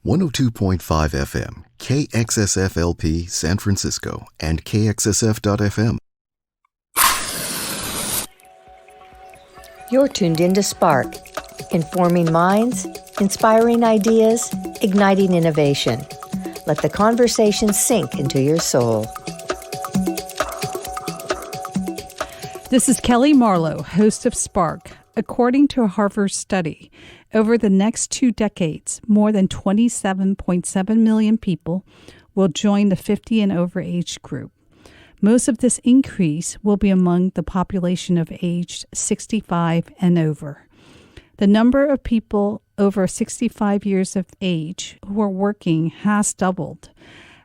102.5 FM, KXSFLP San Francisco, and KXSF.FM. You're tuned into Spark, informing minds, inspiring ideas, igniting innovation. Let the conversation sink into your soul. This is Kellee Marlowe, host of Spark. According to a Harvard study, over the next 2 decades, more than 27.7 million people will join the 50 and over age group. Most of this increase will be among the population of aged 65 and over. The number of people over 65 years of age who are working has doubled.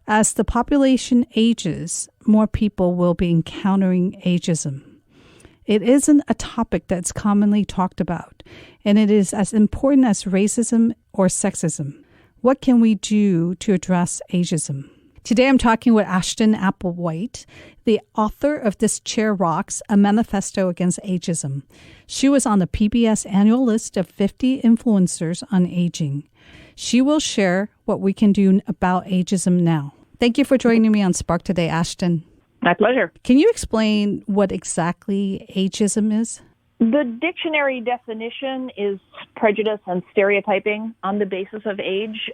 As the population ages, more people will be encountering ageism. It isn't a topic that's commonly talked about, and it is as important as racism or sexism. What can we do to address ageism? Today I'm talking with Ashton Applewhite, the author of This Chair Rocks, a Manifesto Against Ageism. She was on the PBS annual list of 50 influencers on aging. She will share what we can do about ageism now. Thank you for joining me on Spark today, Ashton. My pleasure. Can you explain what exactly ageism is? The dictionary definition is prejudice and stereotyping on the basis of age.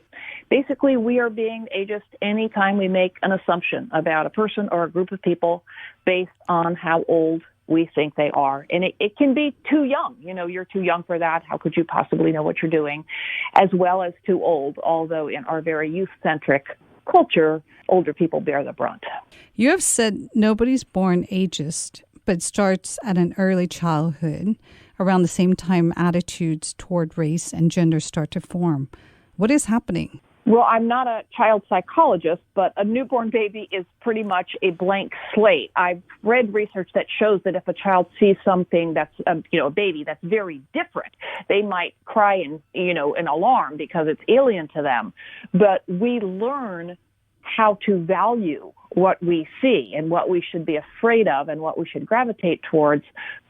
Basically, we are being ageist anytime we make an assumption about a person or a group of people based on how old we think they are. And it can be too young. You know, you're too young for that. How could you possibly know what you're doing? As well as too old, although in our very youth-centric culture, older people bear the brunt. You have said nobody's born ageist, but starts at an early childhood, around the same time attitudes toward race and gender start to form. What is happening? Well, I'm not a child psychologist, but a newborn baby is pretty much a blank slate. I've read research that shows that if a child sees something that's, a baby that's very different, they might cry in alarm because it's alien to them. But we learn how to value what we see and what we should be afraid of and what we should gravitate towards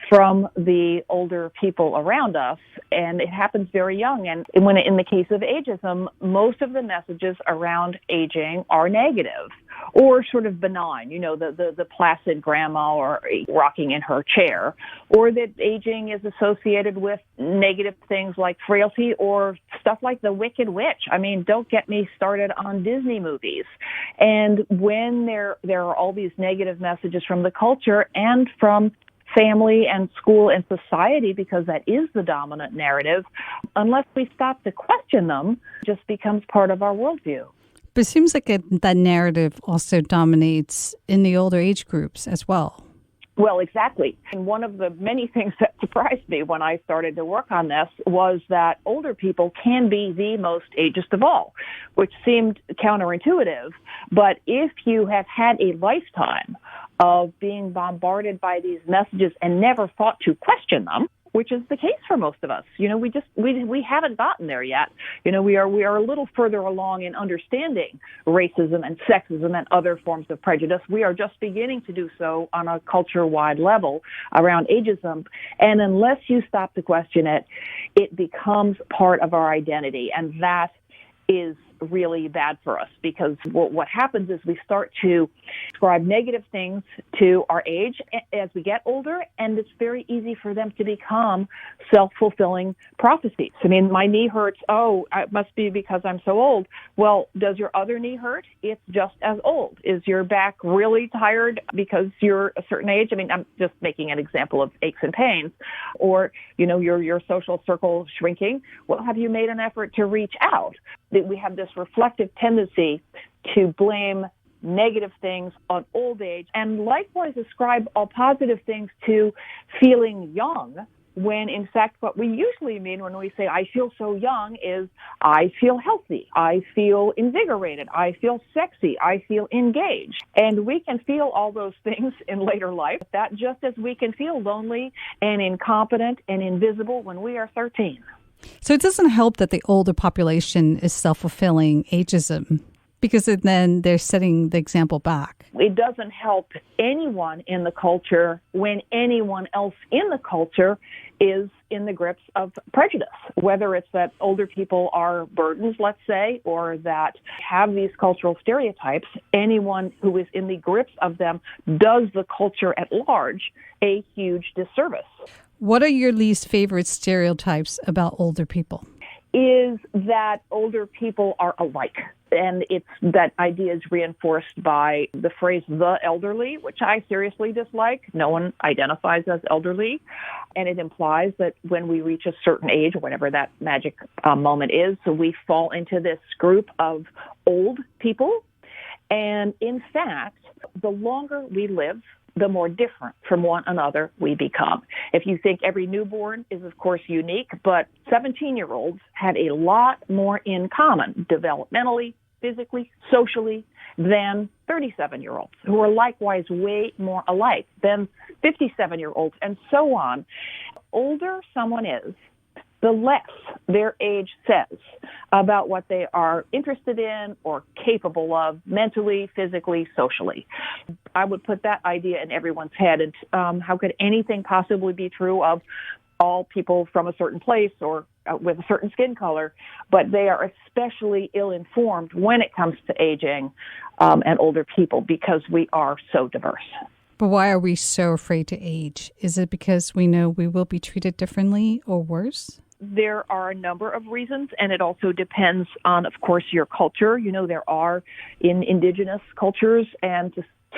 from the older people around us. And it happens very young. And when in the case of ageism, most of the messages around aging are negative or sort of benign, the placid grandma or rocking in her chair, or that aging is associated with negative things like frailty or stuff like the Wicked Witch. I mean, don't get me started on Disney movies. And when there are all these negative messages from the culture and from family and school and society, because that is the dominant narrative, unless we stop to question them, just becomes part of our worldview. But it seems like that narrative also dominates in the older age groups as well. Well, exactly. And one of the many things that surprised me when I started to work on this was that older people can be the most ageist of all, which seemed counterintuitive. But if you have had a lifetime of being bombarded by these messages and never thought to question them, which is the case for most of us. We haven't gotten there yet. We are a little further along in understanding racism and sexism and other forms of prejudice. We are just beginning to do so on a culture-wide level around ageism. And unless you stop to question it, it becomes part of our identity. And that is really bad for us, because what happens is we start to ascribe negative things to our age as we get older, and it's very easy for them to become self-fulfilling prophecies. I mean, my knee hurts. Oh, it must be because I'm so old. Well, does your other knee hurt? It's just as old. Is your back really tired because you're a certain age? I mean, I'm just making an example of aches and pains. Or, your social circle shrinking. Well, have you made an effort to reach out? We have this reflective tendency to blame negative things on old age and likewise ascribe all positive things to feeling young, when in fact what we usually mean when we say I feel so young is I feel healthy, I feel invigorated, I feel sexy, I feel engaged. And we can feel all those things in later life, that just as we can feel lonely and incompetent and invisible when we are 13. So it doesn't help that the older population is self-fulfilling ageism, because then they're setting the example back. It doesn't help anyone in the culture when anyone else in the culture is in the grips of prejudice, whether it's that older people are burdens, let's say, or that have these cultural stereotypes. Anyone who is in the grips of them does the culture at large a huge disservice. What are your least favorite stereotypes about older people? Is that older people are alike. And that idea is reinforced by the phrase the elderly, which I seriously dislike. No one identifies as elderly. And it implies that when we reach a certain age, whenever that magic moment is, so we fall into this group of old people. And in fact, the longer we live, the more different from one another we become. If you think every newborn is, of course, unique, but 17-year-olds have a lot more in common developmentally, physically, socially, than 37-year-olds, who are likewise way more alike than 57-year-olds, and so on. The older someone is, the less their age says about what they are interested in or capable of mentally, physically, socially. I would put that idea in everyone's head. And how could anything possibly be true of all people from a certain place or with a certain skin color? But they are especially ill-informed when it comes to aging and older people because we are so diverse. But why are we so afraid to age? Is it because we know we will be treated differently or worse? There are a number of reasons, and it also depends on, of course, your culture. You know, there are in indigenous cultures and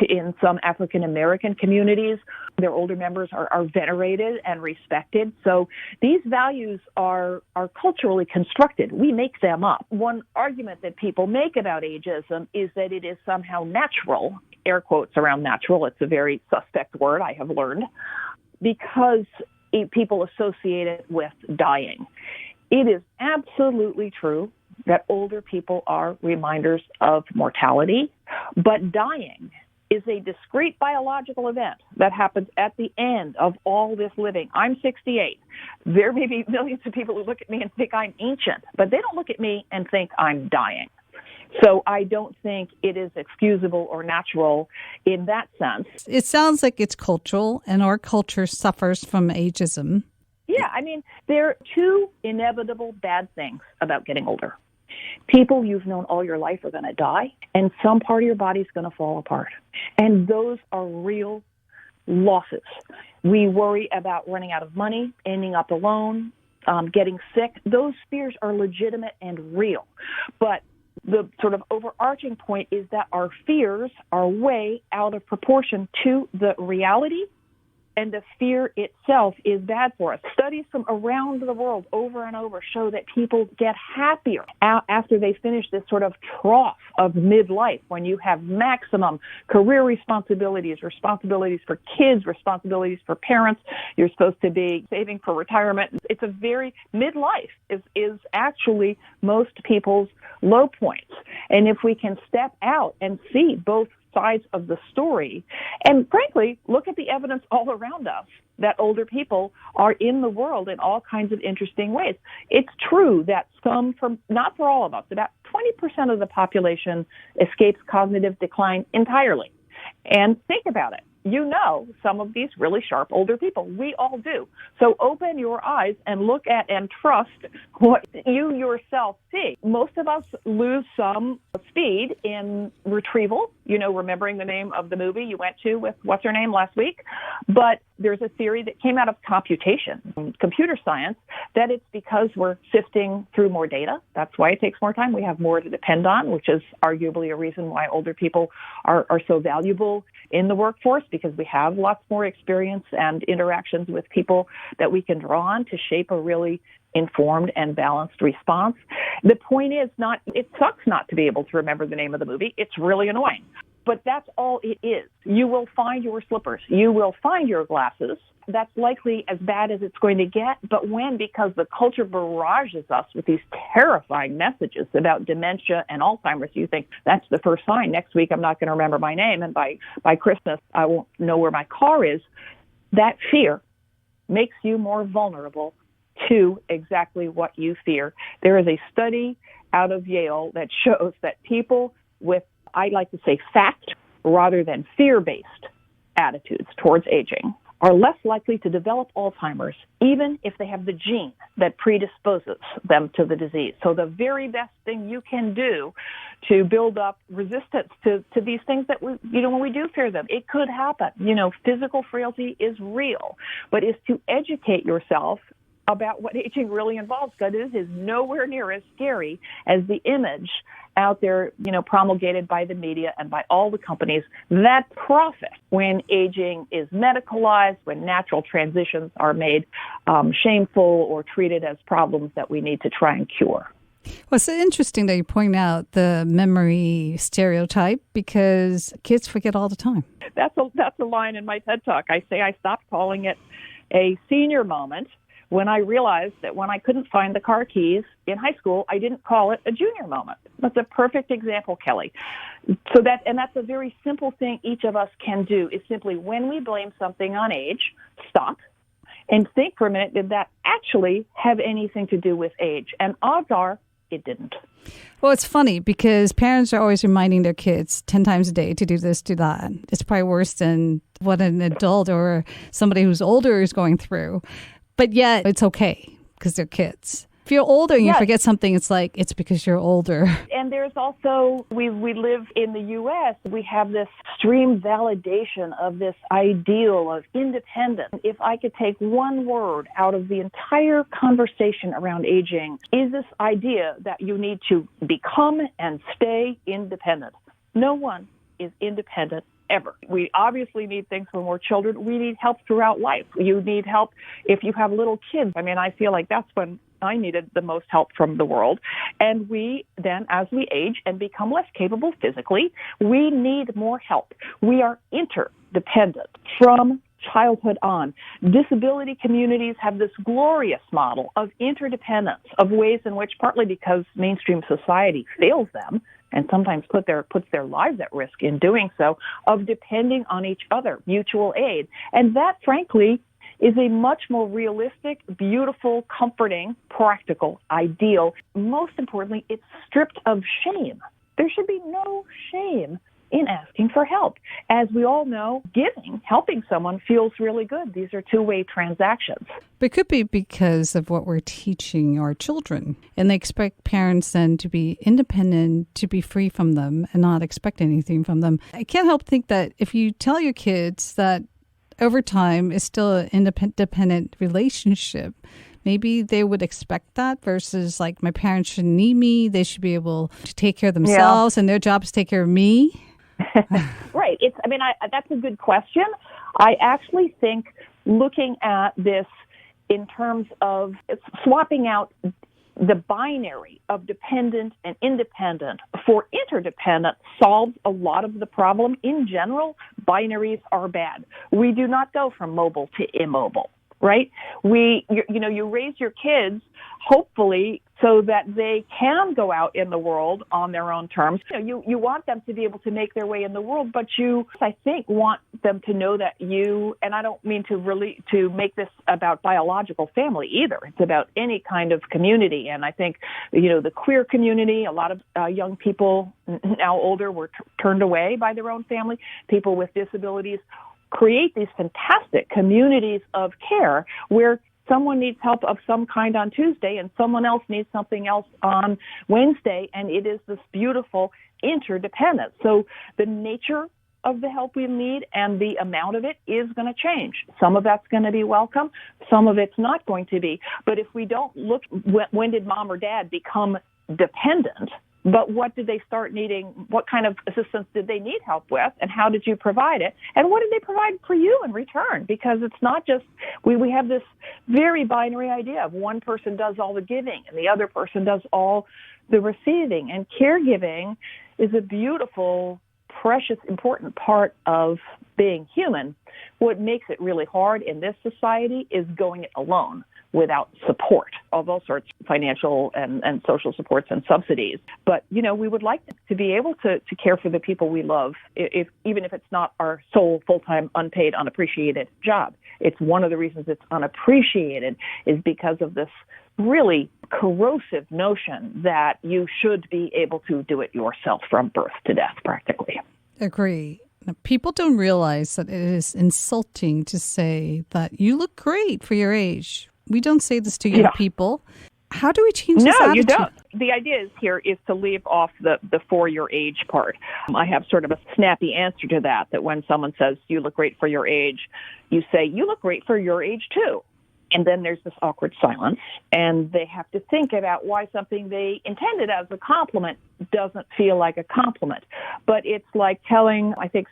in some African American communities, their older members are venerated and respected. So these values are culturally constructed. We make them up. One argument that people make about ageism is that it is somehow natural, air quotes around natural. It's a very suspect word, I have learned, because people associate it with dying. It is absolutely true that older people are reminders of mortality, but dying is a discrete biological event that happens at the end of all this living. I'm 68. There may be millions of people who look at me and think I'm ancient, but they don't look at me and think I'm dying. So I don't think it is excusable or natural in that sense. It sounds like it's cultural, and our culture suffers from ageism. Yeah, I mean, there are two inevitable bad things about getting older. People you've known all your life are going to die, and some part of your body is going to fall apart. And those are real losses. We worry about running out of money, ending up alone, getting sick. Those fears are legitimate and real. But the sort of overarching point is that our fears are way out of proportion to the reality, and the fear itself is bad for us. Studies from around the world over and over show that people get happier after they finish this sort of trough of midlife, when you have maximum career responsibilities for kids, responsibilities for parents. You're supposed to be saving for retirement. It's a very midlife is actually most people's low points. And if we can step out and see both sides of the story, and frankly, look at the evidence all around us that older people are in the world in all kinds of interesting ways. It's true that not for all of us, about 20% of the population escapes cognitive decline entirely. And think about it. You know some of these really sharp older people. We all do. So open your eyes and look at and trust what you yourself see. Most of us lose some speed in retrieval, remembering the name of the movie you went to with what's her name last week. But there's a theory that came out of computation, computer science, that it's because we're sifting through more data. That's why it takes more time. We have more to depend on, which is arguably a reason why older people are so valuable in the workforce, because we have lots more experience and interactions with people that we can draw on to shape a really informed and balanced response. The point is it sucks not to be able to remember the name of the movie. It's really annoying. But that's all it is. You will find your slippers. You will find your glasses. That's likely as bad as it's going to get. But because the culture barrages us with these terrifying messages about dementia and Alzheimer's, you think that's the first sign. Next week, I'm not going to remember my name. And by Christmas, I won't know where my car is. That fear makes you more vulnerable to exactly what you fear. There is a study out of Yale that shows that people with, I like to say, fact rather than fear-based attitudes towards aging are less likely to develop Alzheimer's, even if they have the gene that predisposes them to the disease. So the very best thing you can do to build up resistance to these things that when we do fear them, it could happen. Physical frailty is real, but is to educate yourself about what aging really involves, because it is nowhere near as scary as the image out there, promulgated by the media and by all the companies that profit when aging is medicalized, when natural transitions are made shameful or treated as problems that we need to try and cure. Well, it's interesting that you point out the memory stereotype, because kids forget all the time. That's a line in my TED Talk. I say I stopped calling it a senior moment when I realized that when I couldn't find the car keys in high school, I didn't call it a junior moment. That's a perfect example, Kelly. That's a very simple thing each of us can do, is simply when we blame something on age, stop and think for a minute, did that actually have anything to do with age? And odds are it didn't. Well, it's funny because parents are always reminding their kids 10 times a day to do this, do that. It's probably worse than what an adult or somebody who's older is going through. But yet it's okay because they're kids. If you're older and you forget something, it's like, it's because you're older. And there's also, we live in the U.S., we have this extreme validation of this ideal of independence. If I could take one word out of the entire conversation around aging, is this idea that you need to become and stay independent. No one is independent ever. We obviously need things when we're children. We need help throughout life. You need help if you have little kids. I feel like that's when I needed the most help from the world. And we then, as we age and become less capable physically, we need more help. We are interdependent from childhood on. Disability communities have this glorious model of interdependence, of ways in which, partly because mainstream society fails them, and sometimes puts their lives at risk in doing so, of depending on each other, mutual aid. And that, frankly, is a much more realistic, beautiful, comforting, practical ideal. Most importantly, it's stripped of shame. There should be no shame in asking for help. As we all know, helping someone feels really good. These are two-way transactions. But it could be because of what we're teaching our children. And they expect parents then to be independent, to be free from them, and not expect anything from them. I can't help think that if you tell your kids that over time is still an independent relationship, maybe they would expect that versus like, my parents shouldn't need me. They should be able to take care of themselves and their job is to take care of me. Right. That's a good question. I actually think looking at this in terms of swapping out the binary of dependent and independent for interdependent solves a lot of the problem. In general, binaries are bad. We do not go from mobile to immobile, right? You raise your kids, hopefully, so that they can go out in the world on their own terms. You want them to be able to make their way in the world, but I think, want them to know that and I don't mean to make this about biological family either. It's about any kind of community. And I think, the queer community, a lot of young people now older were turned away by their own family. People with disabilities create these fantastic communities of care where someone needs help of some kind on Tuesday and someone else needs something else on Wednesday, and it is this beautiful interdependence. So the nature of the help we need and the amount of it is going to change. Some of that's going to be welcome. Some of it's not going to be. But if we don't look, when did mom or dad become dependent? But what did they start needing? What kind of assistance did they need help with? And how did you provide it? And what did they provide for you in return? Because it's not just, we have this very binary idea of one person does all the giving and the other person does all the receiving. And caregiving is a beautiful, precious, important part of being human. What makes it really hard in this society is going it alone without support of all sorts, financial and social supports and subsidies. But, we would like to be able to care for the people we love, even if it's not our sole, full-time, unpaid, unappreciated job. It's one of the reasons it's unappreciated is because of this really corrosive notion that you should be able to do it yourself from birth to death, practically. Agree. People don't realize that it is insulting to say that you look great for your age. We don't say this to young people. How do we change this attitude? No, you don't. The idea is to leave off the for your age part. I have sort of a snappy answer to that when someone says, you look great for your age, you say, you look great for your age too. And then there's this awkward silence, and they have to think about why something they intended as a compliment doesn't feel like a compliment. But it's like telling, I think,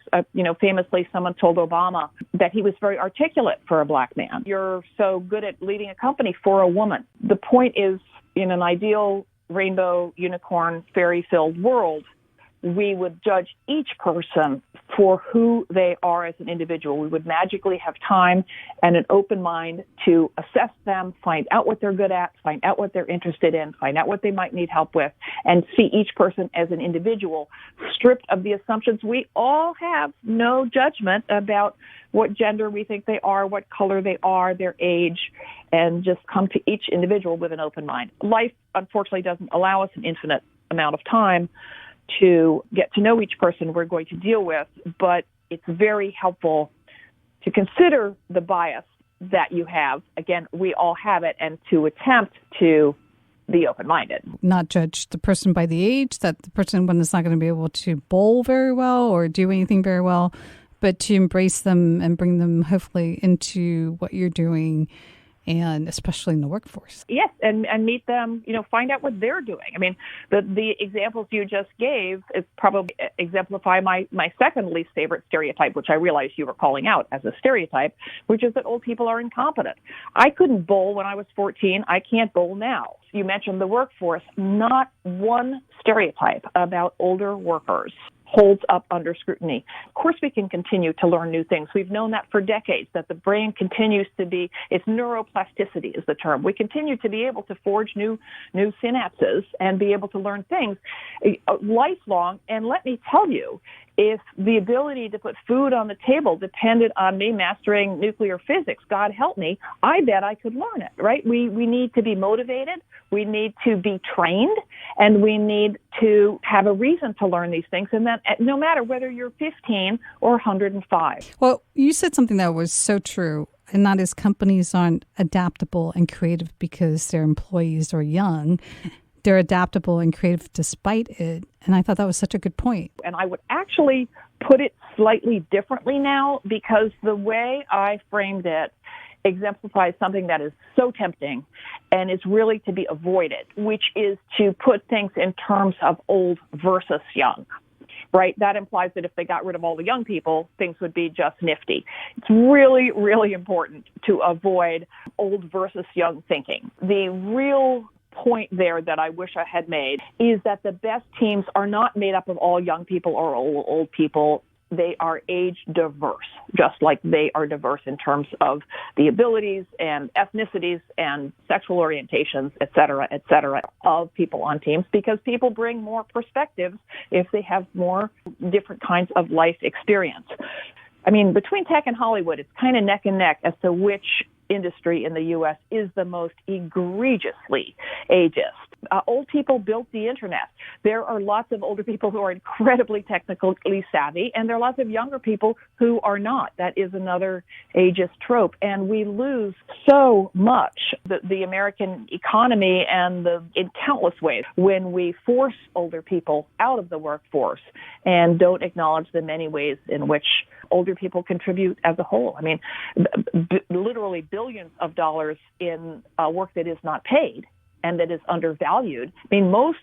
famously someone told Obama that he was very articulate for a black man. You're so good at leading a company for a woman. The point is, in an ideal rainbow, unicorn, fairy-filled world, we would judge each person for who they are as an individual. We would magically have time and an open mind to assess them, find out what they're good at, find out what they're interested in, find out what they might need help with, and see each person as an individual, stripped of the assumptions. We all have no judgment about what gender we think they are, what color they are, their age, and just come to each individual with an open mind. Life, unfortunately, doesn't allow us an infinite amount of time to get to know each person we're going to deal with, but it's very helpful to consider the bias that you have. Again, we all have it, and to attempt to be open-minded. Not judge the person by the age, that the person when is not going to be able to bowl very well or do anything very well, but to embrace them and bring them hopefully into what you're doing, and especially in the workforce. Yes, and meet them, find out what they're doing. I mean, the examples you just gave is probably exemplify my second least favorite stereotype, which I realized you were calling out as a stereotype, which is that old people are incompetent. I couldn't bowl when I was 14. I can't bowl now. You mentioned the workforce. Not one stereotype about older workers holds up under scrutiny. Of course, we can continue to learn new things. We've known that for decades, that the brain continues to be, it's neuroplasticity is the term. We continue to be able to forge new synapses and be able to learn things lifelong. And let me tell you, if the ability to put food on the table depended on me mastering nuclear physics, God help me, I bet I could learn it, right? We need to be motivated, we need to be trained, and we need to have a reason to learn these things, and that no matter whether you're 15 or 105. Well, you said something that was so true, and that is companies aren't adaptable and creative because their employees are young. They're adaptable and creative despite it. And I thought that was such a good point. And I would actually put it slightly differently now, because the way I framed it exemplifies something that is so tempting and is really to be avoided, which is to put things in terms of old versus young. Right? That implies that if they got rid of all the young people, things would be just nifty. It's really, really important to avoid old versus young thinking. The real point there that I wish I had made is that the best teams are not made up of all young people or old people. They are age diverse, just like they are diverse in terms of the abilities and ethnicities and sexual orientations, et cetera, of people on teams, because people bring more perspectives if they have more different kinds of life experience. I mean, between tech and Hollywood, it's kind of neck and neck as to which industry in the U.S. is the most egregiously ageist. Old people built the internet. There are lots of older people who are incredibly technically savvy, and there are lots of younger people who are not. That is another ageist trope. And we lose so much, the American economy and in countless ways, when we force older people out of the workforce and don't acknowledge the many ways in which older people contribute as a whole. I mean, literally billions of dollars in work that is not paid and that is undervalued. I mean, most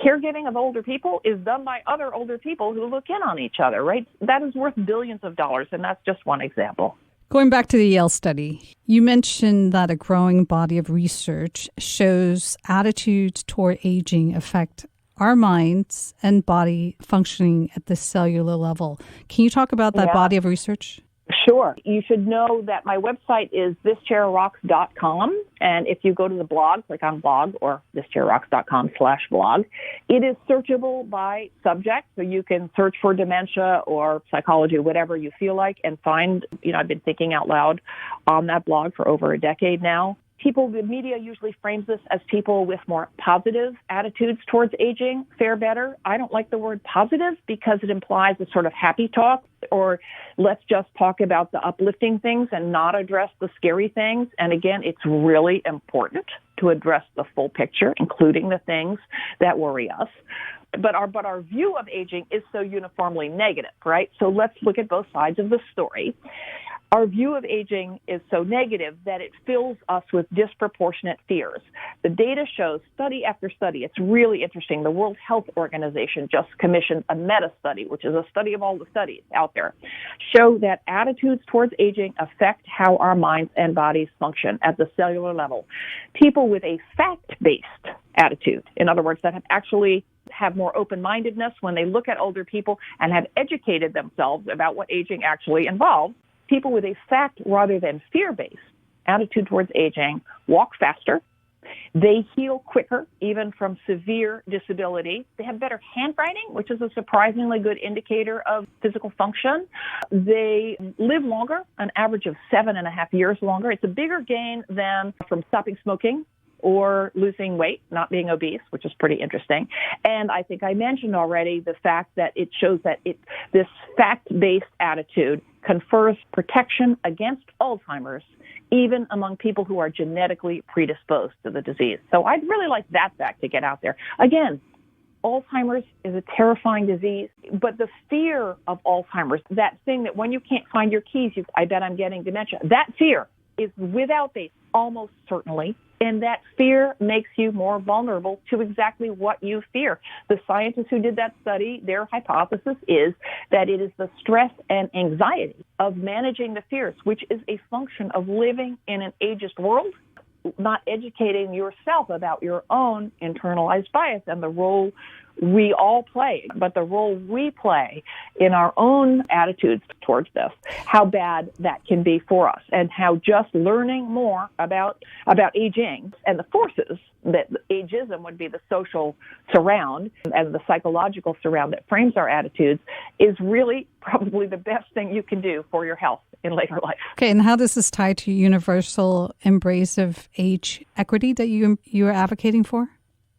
caregiving of older people is done by other older people who look in on each other, right? That is worth billions of dollars, and that's just one example. Going back to the Yale study, you mentioned that a growing body of research shows attitudes toward aging affect our minds and body functioning at the cellular level. Can you talk about that body of research? Sure. You should know that my website is thischairrocks.com. And if you go to the blog, click on blog or thischairrocks.com/blog, it is searchable by subject. So you can search for dementia or psychology, whatever you feel like, and find, I've been thinking out loud on that blog for over a decade now. the media usually frames this as people with more positive attitudes towards aging fare better. I don't like the word positive because it implies a sort of happy talk, or let's just talk about the uplifting things and not address the scary things. And again, it's really important to address the full picture, including the things that worry us. But our view of aging is so uniformly negative, right? So let's look at both sides of the story. Our view of aging is so negative that it fills us with disproportionate fears. The data shows, study after study, it's really interesting. The World Health Organization just commissioned a meta-study, which is a study of all the studies out there, show that attitudes towards aging affect how our minds and bodies function at the cellular level. People with a fact-based attitude, in other words, that have more open-mindedness when they look at older people and have educated themselves about what aging actually involves, people with a fact rather than fear-based attitude towards aging walk faster. They heal quicker, even from severe disability. They have better handwriting, which is a surprisingly good indicator of physical function. They live longer, an average of 7.5 years longer. It's a bigger gain than from stopping smoking or losing weight, not being obese, which is pretty interesting. And I think I mentioned already the fact that it shows that this fact-based attitude confers protection against Alzheimer's, even among people who are genetically predisposed to the disease. So I'd really like that fact to get out there. Again, Alzheimer's is a terrifying disease, but the fear of Alzheimer's, that thing that when you can't find your keys, I bet I'm getting dementia, that fear is without base, almost certainly. And that fear makes you more vulnerable to exactly what you fear. The scientists who did that study, their hypothesis is that it is the stress and anxiety of managing the fears, which is a function of living in an ageist world, not educating yourself about your own internalized bias and the role we all play, but the role we play in our own attitudes towards this, how bad that can be for us, and how just learning more about aging and the forces that ageism would be, the social surround and the psychological surround that frames our attitudes, is really probably the best thing you can do for your health in later life. Okay, and how does this tie to universal embrace of age equity that you are advocating for?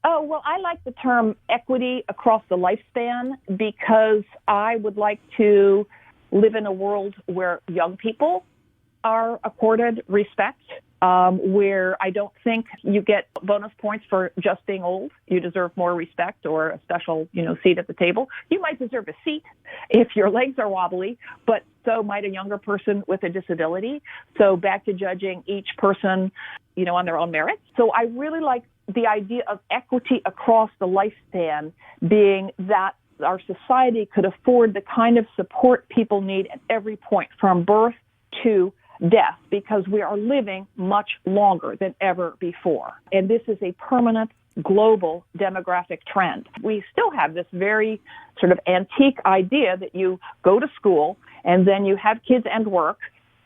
Oh, well, I like the term equity across the lifespan because I would like to live in a world where young people are accorded respect, where I don't think you get bonus points for just being old. You deserve more respect or a special, seat at the table. You might deserve a seat if your legs are wobbly, but so might a younger person with a disability. So back to judging each person, on their own merits. So I really like the idea of equity across the lifespan being that our society could afford the kind of support people need at every point from birth to death, because we are living much longer than ever before. And this is a permanent global demographic trend. We still have this very sort of antique idea that you go to school and then you have kids and work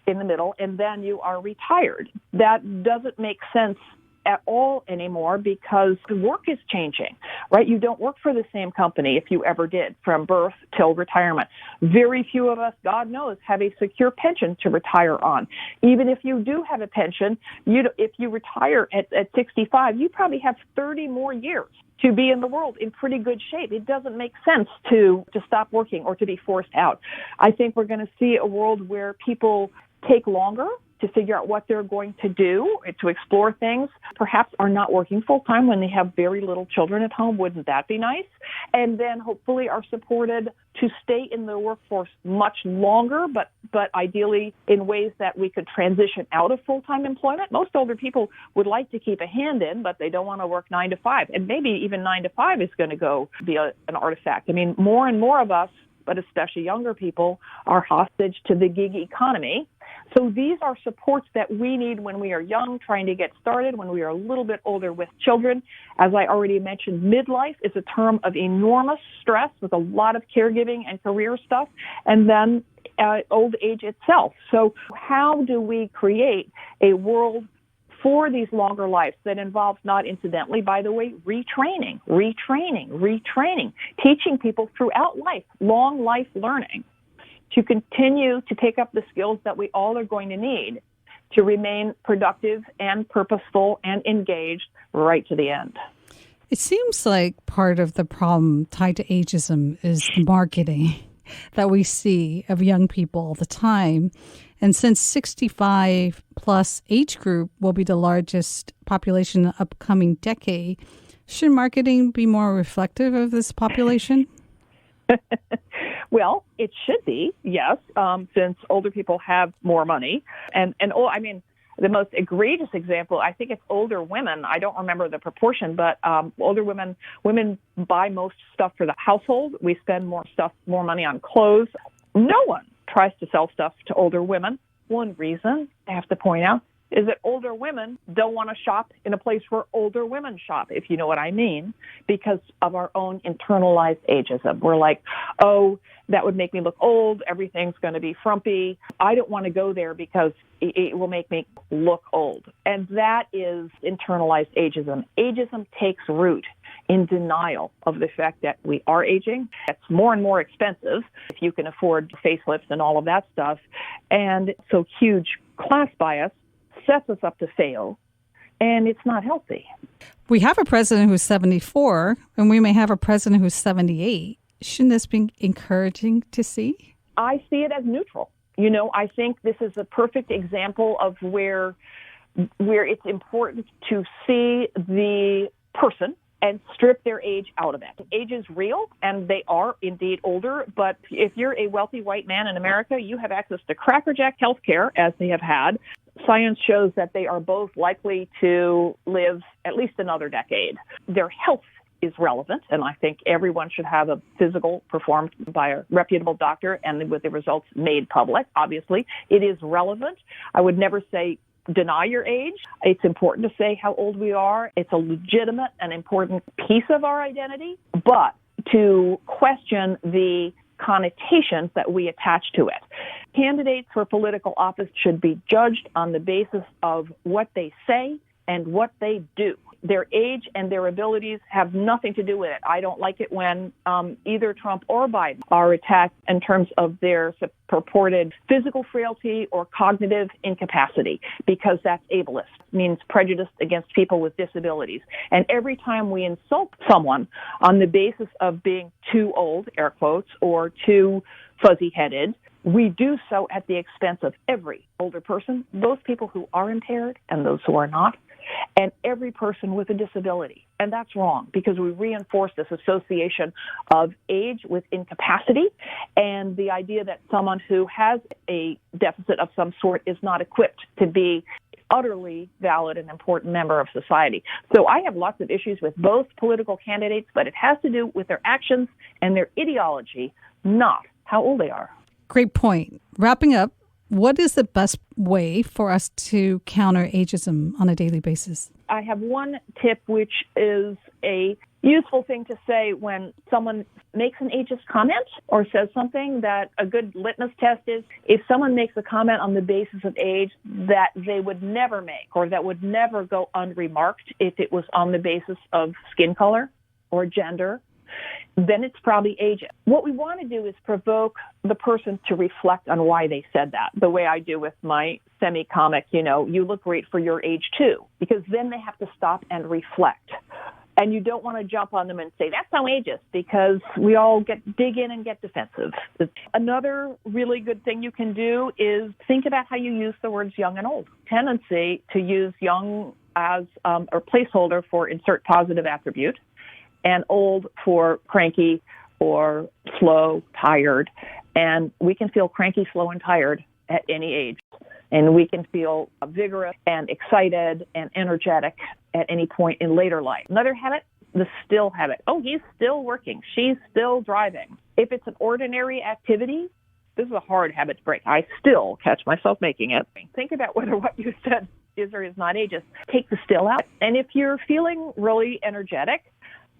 in the middle and then you are retired. That doesn't make sense at all anymore because work is changing, right? You don't work for the same company if you ever did from birth till retirement. Very few of us, God knows, have a secure pension to retire on. Even if you do have a pension, if you retire at 65, you probably have 30 more years to be in the world in pretty good shape. It doesn't make sense to stop working or to be forced out. I think we're going to see a world where people take longer to figure out what they're going to do, to explore things, perhaps are not working full-time when they have very little children at home. Wouldn't that be nice? And then hopefully are supported to stay in the workforce much longer, but ideally in ways that we could transition out of full-time employment. Most older people would like to keep a hand in, but they don't want to work 9 to 5. And maybe even 9 to 5 is going to be an artifact. I mean, more and more of us, but especially younger people, are hostage to the gig economy. So these are supports that we need when we are young, trying to get started, when we are a little bit older with children. As I already mentioned, midlife is a term of enormous stress with a lot of caregiving and career stuff, and then old age itself. So how do we create a world for these longer lives that involves, not incidentally, by the way, retraining, teaching people throughout life, long life learning, to continue to take up the skills that we all are going to need to remain productive and purposeful and engaged right to the end. It seems like part of the problem tied to ageism is the marketing that we see of young people all the time. And since 65 plus age group will be the largest population in the upcoming decade, should marketing be more reflective of this population? Well, it should be, yes, since older people have more money. The most egregious example, I think it's older women. I don't remember the proportion, but older women buy most stuff for the household. We spend more money on clothes. No one tries to sell stuff to older women. One reason, I have to point out, is that older women don't want to shop in a place where older women shop, if you know what I mean, because of our own internalized ageism. We're like, oh, that would make me look old. Everything's going to be frumpy. I don't want to go there because it will make me look old. And that is internalized ageism. Ageism takes root in denial of the fact that we are aging. It's more and more expensive if you can afford facelifts and all of that stuff. And so huge class bias sets us up to fail, and it's not healthy. We have a president who's 74, and we may have a president who's 78. Shouldn't this be encouraging to see? I see it as neutral. I think this is a perfect example of where it's important to see the person and strip their age out of it. Age is real, and they are indeed older, but if you're a wealthy white man in America, you have access to crackerjack health care, as they have had. Science shows that they are both likely to live at least another decade. Their health is relevant, and I think everyone should have a physical performed by a reputable doctor and with the results made public. Obviously, it is relevant. I would never say deny your age. It's important to say how old we are. It's a legitimate and important piece of our identity, but to question the connotations that we attach to it. Candidates for political office should be judged on the basis of what they say and what they do. Their age and their abilities have nothing to do with it. I don't like it when either Trump or Biden are attacked in terms of their purported physical frailty or cognitive incapacity, because that's ableist. It means prejudice against people with disabilities. And every time we insult someone on the basis of being too old, air quotes, or too fuzzy-headed, we do so at the expense of every older person, those people who are impaired and those who are not, and every person with a disability. And that's wrong, because we reinforce this association of age with incapacity and the idea that someone who has a deficit of some sort is not equipped to be utterly valid and important member of society. So I have lots of issues with both political candidates, but it has to do with their actions and their ideology, not how old they are. Great point. Wrapping up, what is the best way for us to counter ageism on a daily basis? I have one tip, which is a useful thing to say when someone makes an ageist comment or says something. That a good litmus test is if someone makes a comment on the basis of age that they would never make or that would never go unremarked if it was on the basis of skin color or gender, then it's probably ageist. What we want to do is provoke the person to reflect on why they said that, the way I do with my semi-comic, you look great for your age too, because then they have to stop and reflect. And you don't want to jump on them and say, that's so ageist, because we all dig in and get defensive. Another really good thing you can do is think about how you use the words young and old. Tendency to use young as a placeholder for insert positive attribute, and old for cranky or slow, tired. And we can feel cranky, slow, and tired at any age. And we can feel vigorous and excited and energetic at any point in later life. Another habit, the still habit. Oh, he's still working. She's still driving. If it's an ordinary activity, this is a hard habit to break. I still catch myself making it. Think about whether what you said is or is not ageist. Take the still out. And if you're feeling really energetic,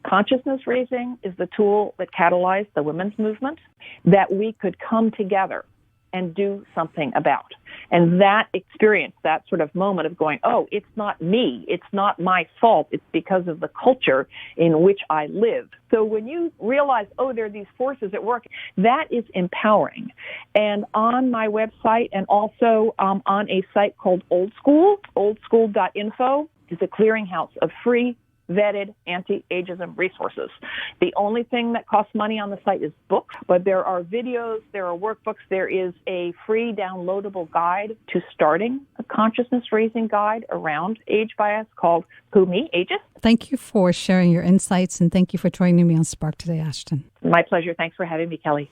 consciousness raising is the tool that catalyzed the women's movement, that we could come together and do something about. And that experience, that sort of moment of going, oh, it's not me, it's not my fault, it's because of the culture in which I live. So when you realize, oh, there are these forces at work, that is empowering. And on my website and also on a site called Old School, oldschool.info, is a clearinghouse of free, vetted anti-ageism resources. The only thing that costs money on the site is books, but there are videos, there are workbooks, there is a free downloadable guide to starting a consciousness-raising guide around age bias called Who Me? Ageist. Thank you for sharing your insights, and thank you for joining me on Spark today, Ashton. My pleasure. Thanks for having me, Kellee.